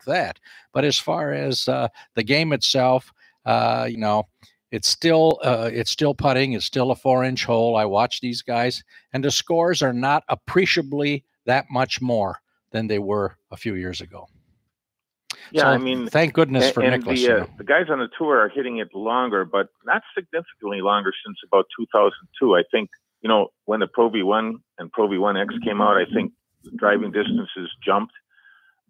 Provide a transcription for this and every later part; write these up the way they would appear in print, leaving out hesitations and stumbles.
like that. But as far as the game itself, it's still putting. It's still a 4-inch hole. I watch these guys, and the scores are not appreciably that much more than they were a few years ago. Yeah, so, I mean, thank goodness for Nicklaus. The guys on the tour are hitting it longer, but not significantly longer since about 2002. I think, when the Pro V1 and Pro V1X came out, I think the driving distances jumped.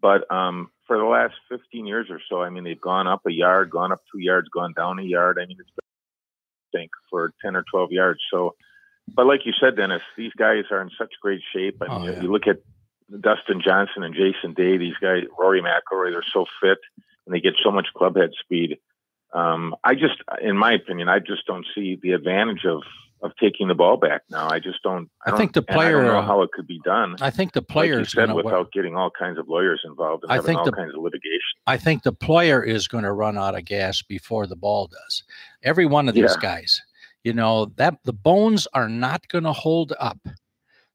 But for the last 15 years or so, I mean, they've gone up a yard, gone up 2 yards, gone down a yard. I mean, it's been, I think, for 10 or 12 yards. So, but like you said, Dennis, these guys are in such great shape. I mean, you look at Dustin Johnson and Jason Day, these guys, Rory McIlroy, they're so fit and they get so much clubhead speed. In my opinion, I just don't see the advantage of taking the ball back now. I just don't. I think the player. I don't know how it could be done. I think the player like you said, without getting all kinds of lawyers involved and having all kinds of litigation. I think the player is going to run out of gas before the ball does. Every one of these guys, that the bones are not going to hold up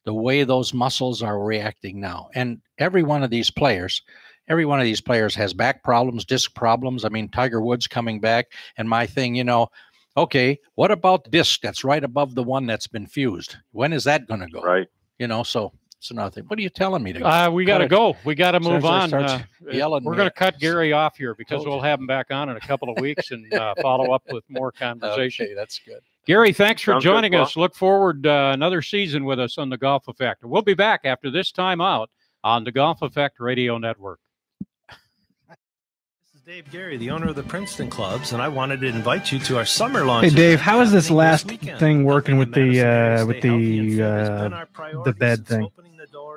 the way those muscles are reacting now. And every one of these players has back problems, disc problems. I mean, Tiger Woods coming back, and my thing, okay, what about the disc that's right above the one that's been fused? When is that going to go? Right. So it's another thing. What are you telling me to we got to go. We got to move on. We're going to cut Gary off here because we'll have him back on in a couple of weeks and follow up with more conversation. Okay, that's good. Gary, thanks for joining us. Look forward to another season with us on the Golf Effect. We'll be back after this time out on the Golf Effect Radio Network. Dave Gary, the owner of the Princeton Clubs, and I wanted to invite you to our summer launch. Hey, Dave, how is this last thing working with the bed thing?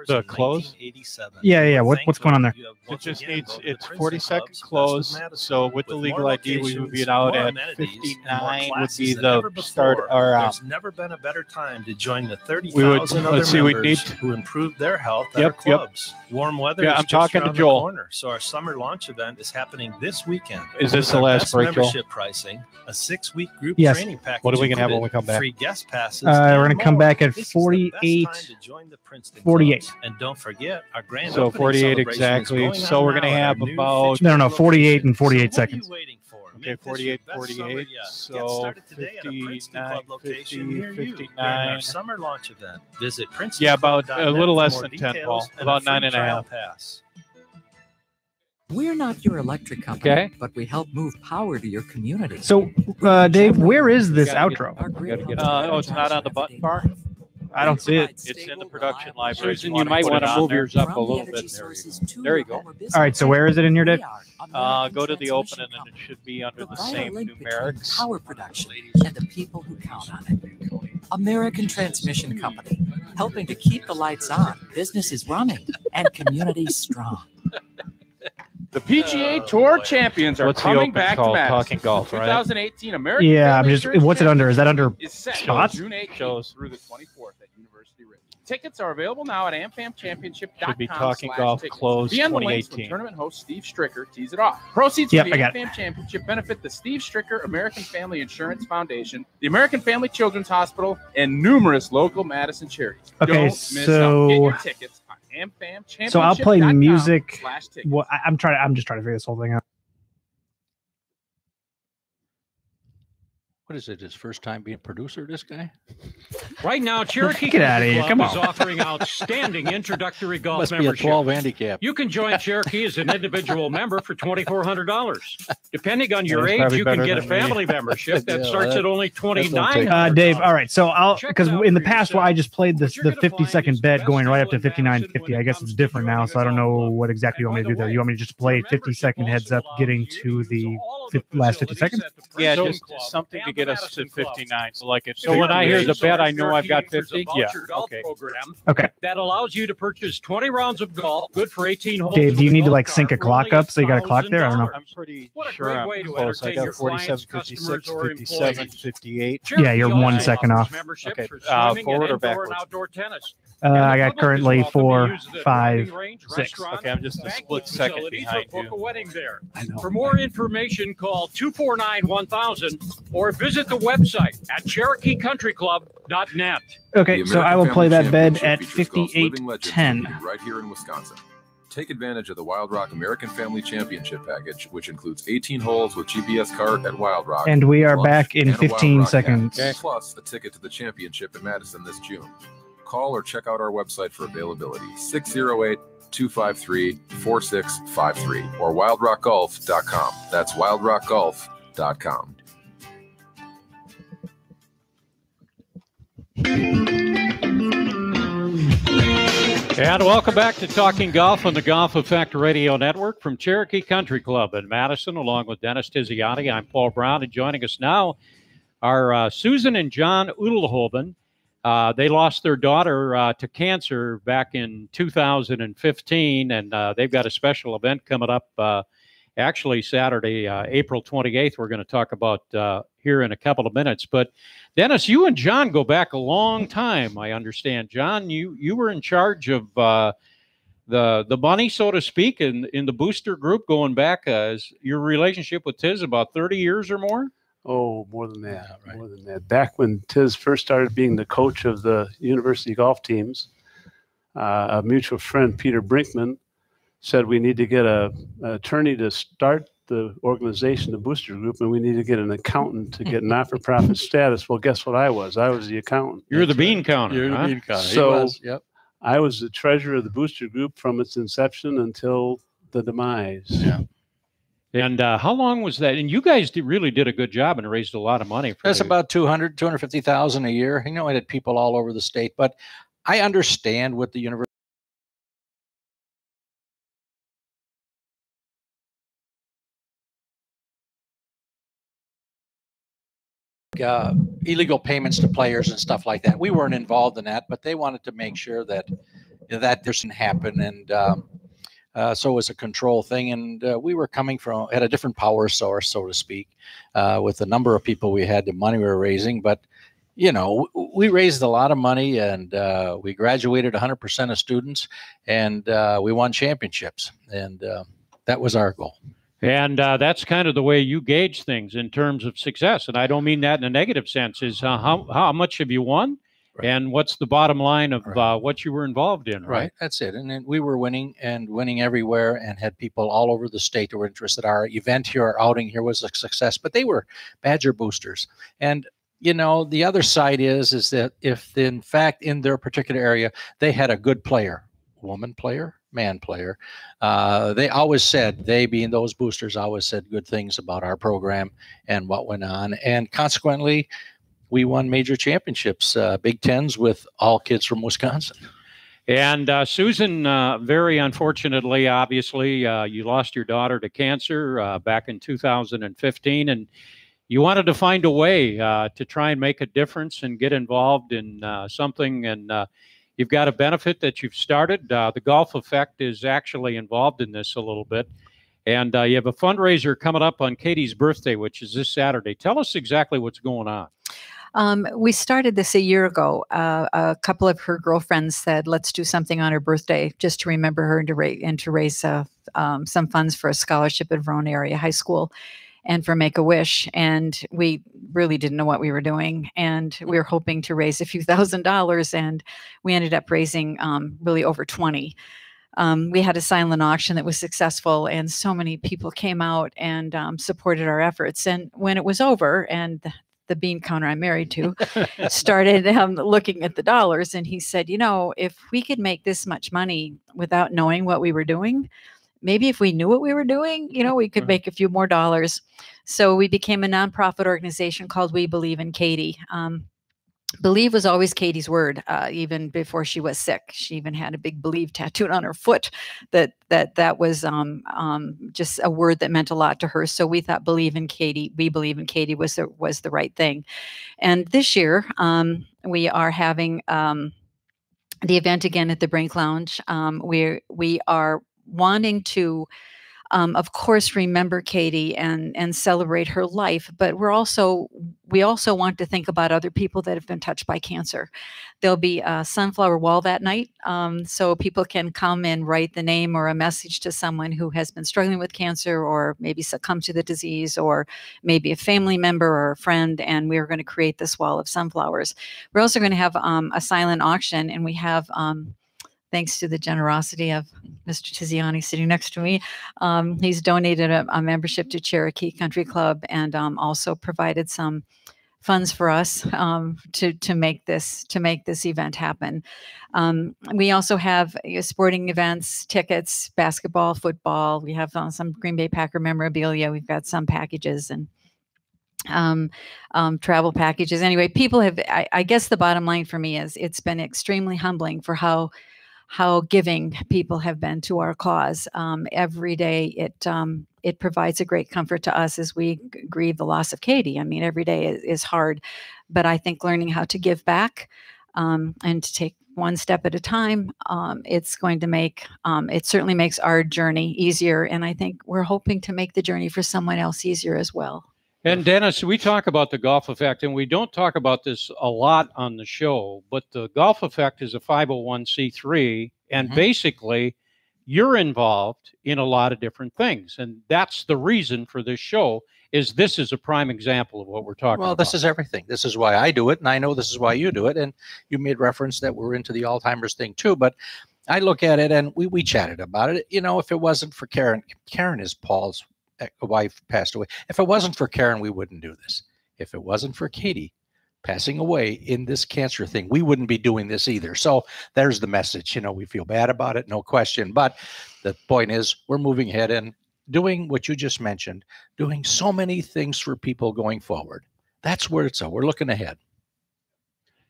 The close? Yeah. What's going on there? It just needs it's 40-second close. So with the legal ID, we would be out at 59 would be the start. Or there's never been a better time to join the 30,000 other members who improved their health at our clubs. Warm weather. Yeah, I'm talking to Joel. So our summer launch event is happening this weekend. Is this the last break, Joel? Membership pricing, a 6-week group training package. What are we going to have when we come back? Free guest passes. We're going to come back at 48. And don't forget our grand. So 48 exactly. So we're going to have about 48 and 48 seconds. Okay, 48. So 59, 59. Summer launch event. Visit Princeton. Yeah, about a little less than 10, Paul. About 9.5. We're not your electric company, but we help move power to your community. So, Dave, where is this outro? It's not on the button bar. I don't see it. It's in the production library. Susan, you might want to move yours up a little bit. There you go. All right, so where is it in your deck? Go to the open, and then it should be under the same numerics. Power production and the people who count on it. American Transmission Company, helping to keep the lights on, businesses running, and communities strong. The PGA Tour champions are coming back to Madison. Talking Golf, right? 2018 American. Yeah, I'm just. What's it under? Is that under shots? June 18th through the 24th at University Ridge. Tickets are available now at AmFamChampionship.com. Should be Talking Golf closed 2018. Tournament host Steve Stricker tees it off. Proceeds from the AmFam Championship benefit the Steve Stricker American Family Insurance Foundation, the American Family Children's Hospital, and numerous local Madison charities. Okay, Don't miss out. Get your tickets. So I'll play music. Well, I'm just trying to figure this whole thing out. What is it? His first time being producer? This guy. Right now, Cherokee Get out of here! Come on. is offering outstanding introductory golf Must membership. Be a 12 handicap. You can join Cherokee as an individial member for $2,400. Depending on your age, you can get a family membership that starts at only $2,900. Dave, all right. So because in the past, I just played the 50-second bet going right up to 59.50. I guess it's different now, so I don't know what exactly you want me to do there. You want me to just play 50-second heads up, getting to the last 50 seconds? Yeah, just something to get us to 59. So when I hear the bet, I know I've got 50. Yeah. Okay. That allows you to purchase 20 rounds of golf, good for 18 holes. Dave, do you need to sync a clock up? So you got a clock there? I don't know. I'm pretty sure I'm close. I got 47, 56, 57, 58. Yeah, you're 1 second off. Okay. Forward or backwards? I got currently 4, 5, 6. Okay, I'm just a split second behind you. I know. For more information, call 249-1000 or visit the website at CherokeeCountryClub.net. Okay, so I will play that bed at 58.10. Right here in Wisconsin. Take advantage of the Wild Rock American Family Championship package, which includes 18 holes with GPS cart at Wild Rock. And we are back in 15 seconds. Plus a ticket to the championship in Madison this June. Call or check out our website for availability, 608-253-4653 or wildrockgolf.com. That's wildrockgolf.com. And welcome back to Talking Golf on the Golf Effect Radio Network from Cherokee Country Club in Madison, along with Dennis Tiziani. I'm Paul Brown, and joining us now are Susan and John Udelhoven. They lost their daughter to cancer back in 2015, and they've got a special event coming up actually Saturday, April 28th. We're going to talk about here in a couple of minutes. But Dennis, you and John go back a long time, I understand. John, you were in charge of the money, so to speak, in the booster group, going back as your relationship with Tiz about 30 years or more? Oh, more than that. Yeah, right. More than that. Back when Tiz first started being the coach of the university golf teams, a mutual friend, Peter Brinkman, said we need to get an attorney to start the organization, the booster group, and we need to get an accountant to get not-for-profit status. Well, guess what I was? I was the accountant. You're the bean counter. You're the bean counter. So yep. I was the treasurer of the booster group from its inception until the demise. Yeah. And how long was that? And you guys really did a good job and raised a lot of money. That's about $250,000 a year. You know, I had people all over the state, but I understand what the university. Illegal payments to players and stuff like that. We weren't involved in that, but they wanted to make sure that that doesn't happen, and so it was a control thing. And we were coming from at a different power source, so to speak, with the number of people we had, the money we were raising. But you know, we raised a lot of money, and we graduated 100% of students, and we won championships, and that was our goal. And that's kind of the way you gauge things in terms of success. And I don't mean that in a negative sense, is how much have you won? Right. And what's the bottom line of what you were involved in, right? That's it. And then we were winning everywhere, and had people all over the state who were interested. Our event here, our outing here was a success, but they were Badger boosters. And, you know, the other side is that if in fact in their particular area, they had a good player, woman player, man player, they always said, they being those boosters, always said good things about our program and what went on. And consequently, we won major championships, Big Tens, with all kids from Wisconsin. And Susan, very unfortunately, obviously, you lost your daughter to cancer back in 2015, and you wanted to find a way to try and make a difference and get involved in something. And you've got a benefit that you've started. The Golf Effect is actually involved in this a little bit. And you have a fundraiser coming up on Katie's birthday, which is this Saturday. Tell us exactly what's going on. We started this a year ago. A couple of her girlfriends said, let's do something on her birthday just to remember her and to raise some funds for a scholarship at Verona Area High School and for Make-A-Wish. And we really didn't know what we were doing. And we were hoping to raise a few $1,000s, and we ended up raising really over 20. We had a silent auction that was successful, and so many people came out and supported our efforts. And when it was over, and the bean counter I'm married to started looking at the dollars, and he said, you know, if we could make this much money without knowing what we were doing, maybe if we knew what we were doing, you know, we could make a few more dollars. So we became a nonprofit organization called We Believe in Katie. Believe was always Katie's word, even before she was sick. She even had a big believe tattooed on her foot. That was just a word that meant a lot to her. So we thought believe in Katie, we believe in Katie was the right thing. And this year we are having the event again at the Brink Lounge. We are wanting to, of course, remember Katie and celebrate her life, but we also want to think about other people that have been touched by cancer. There'll be a sunflower wall that night, so people can come and write the name or a message to someone who has been struggling with cancer, or maybe succumbed to the disease, or maybe a family member or a friend, and we're going to create this wall of sunflowers. We're also going to have a silent auction, and we have thanks to the generosity of Mr. Tiziani sitting next to me. He's donated a membership to Cherokee Country Club and also provided some funds for us to make this event happen. We also have sporting events, tickets, basketball, football. We have some Green Bay Packer memorabilia. We've got some packages and travel packages. Anyway, people have, I guess the bottom line for me is it's been extremely humbling for how giving people have been to our cause. Every day it provides a great comfort to us as we grieve the loss of Katie. I mean, every day is hard, but I think learning how to give back and to take one step at a time, it's going to make, it certainly makes our journey easier. And I think we're hoping to make the journey for someone else easier as well. And Dennis, we talk about the Golf Effect, and we don't talk about this a lot on the show, but the Golf Effect is a 501c3, and basically you're involved in a lot of different things. And that's the reason for this show, is this is a prime example of what we're talking about. Well, this is everything. This is why I do it, and I know this is why you do it. And you made reference that we're into the Alzheimer's thing too, but I look at it, and we chatted about it. You know, if it wasn't for Karen is Paul's wife, passed away. If it wasn't for Karen, we wouldn't do this. If it wasn't for Katie passing away in this cancer thing, we wouldn't be doing this either. So there's the message. You know, we feel bad about it, no question. But the point is, we're moving ahead and doing what you just mentioned, doing so many things for people going forward. That's where it's at. We're looking ahead.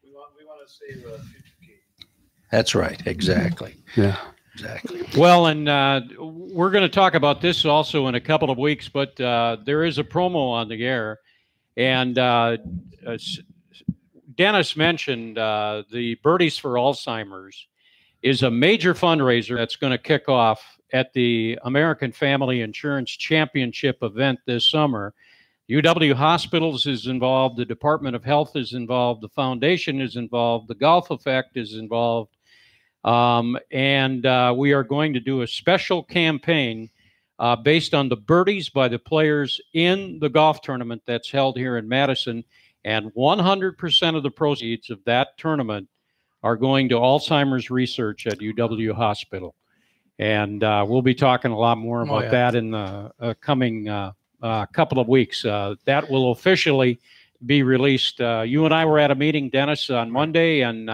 We want to save future Katie. That's right. Exactly. Yeah. Exactly. Well, and we're going to talk about this also in a couple of weeks, but there is a promo on the air. And Dennis mentioned the Birdies for Alzheimer's is a major fundraiser that's going to kick off at the American Family Insurance Championship event this summer. UW Hospitals is involved. The Department of Health is involved. The foundation is involved. The Golf Effect is involved. And we are going to do a special campaign based on the birdies by the players in the golf tournament that's held here in Madison. And 100% of the proceeds of that tournament are going to Alzheimer's research at UW Hospital. And we'll be talking a lot more about that in the coming couple of weeks. That will officially be released. You and I were at a meeting, Dennis, on Monday, and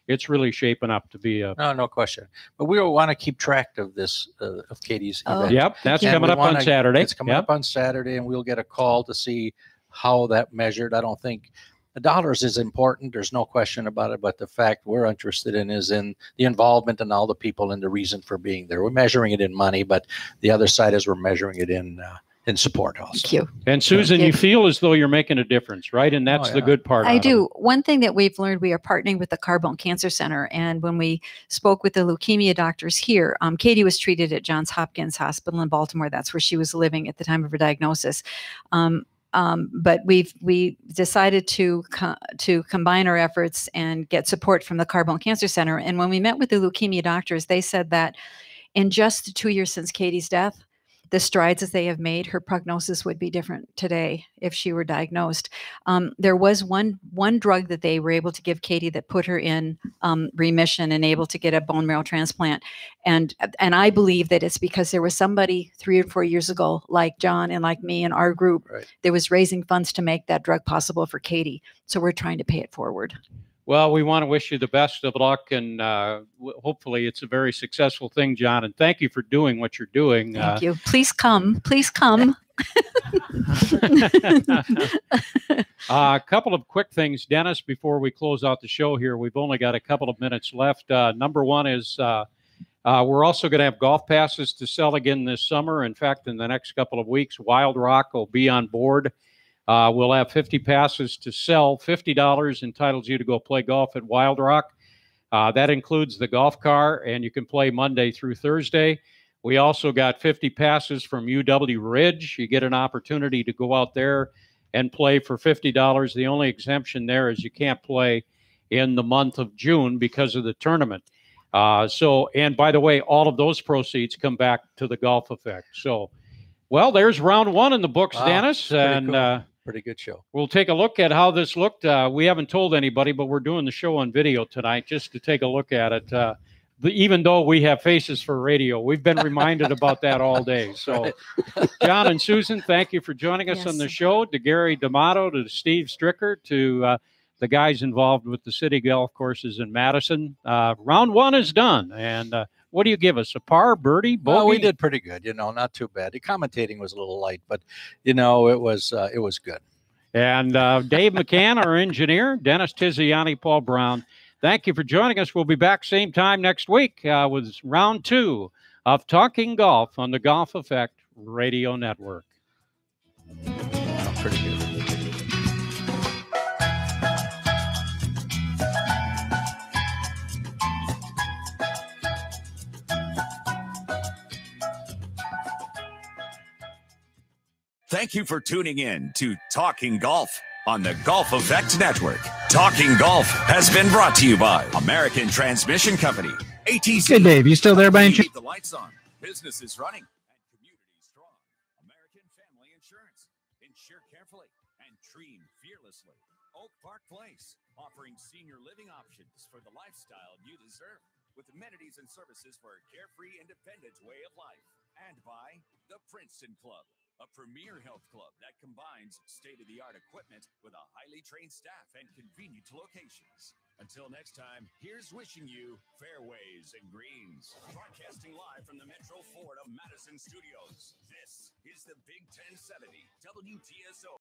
it's really shaping up to be a... No question. But we want to keep track of this, of Katie's event. Yep, that's coming up on Saturday. It's coming up on Saturday, and we'll get a call to see how that measured. I don't think the dollars is important. There's no question about it. But the fact we're interested in is in the involvement and all the people and the reason for being there. We're measuring it in money, but the other side is we're measuring it in support also. Thank you. And Susan, you feel as though you're making a difference, right? And that's the good part. I do. One thing that we've learned, we are partnering with the Carbone Cancer Center. And when we spoke with the leukemia doctors here, Katie was treated at Johns Hopkins Hospital in Baltimore. That's where she was living at the time of her diagnosis. But we decided to combine our efforts and get support from the Carbone Cancer Center. And when we met with the leukemia doctors, they said that in just the 2 years since Katie's death, the strides that they have made, her prognosis would be different today if she were diagnosed. There was one drug that they were able to give Katie that put her in remission and able to get a bone marrow transplant. And I believe that it's because there was somebody 3 or 4 years ago, like John and like me and our group, that was raising funds to make that drug possible for Katie. So we're trying to pay it forward. Well, we want to wish you the best of luck, and hopefully it's a very successful thing, John. And thank you for doing what you're doing. Thank you. Please come. Please come. A couple of quick things, Dennis, before we close out the show here. We've only got a couple of minutes left. Number one is we're also going to have golf passes to sell again this summer. In fact, in the next couple of weeks, Wild Rock will be on board. We'll have 50 passes to sell. $50 entitles you to go play golf at Wild Rock. That includes the golf car, and you can play Monday through Thursday. We also got 50 passes from UW Ridge. You get an opportunity to go out there and play for $50. The only exemption there is you can't play in the month of June because of the tournament. And by the way, all of those proceeds come back to the Golf Effect. So, well, there's round one in the books, Dennis. And cool. Pretty good show. We'll take a look at how this looked. We haven't told anybody, but we're doing the show on video tonight just to take a look at it. even though we have faces for radio. We've been reminded about that all day. So, John and Susan, thank you for joining us on the show. To Gary D'Amato, to Steve Stricker, to the guys involved with the city golf courses in Madison. Round 1 is done. And what do you give us? A par, birdie, bogey? Well, we did pretty good, not too bad. The commentating was a little light, but, it was good. And Dave McCann, our engineer, Dennis Tiziani, Paul Brown, thank you for joining us. We'll be back same time next week with round 2 of Talking Golf on the Golf Effect Radio Network. Pretty good. Thank you for tuning in to Talking Golf on the Golf Effect Network. Talking Golf has been brought to you by American Transmission Company, ATC. Hey, Dave, you still there by any chance? Keep the lights on. Business is running and community strong. American Family Insurance. Insure carefully and dream fearlessly. Oak Park Place, offering senior living options for the lifestyle you deserve, with amenities and services for a carefree, independent way of life. And by the Princeton Club, a premier health club that combines state-of-the-art equipment with a highly trained staff and convenient locations. Until next time, here's wishing you fairways and greens. Broadcasting live from the Metro Ford of Madison Studios, this is the Big 1070 WTSO.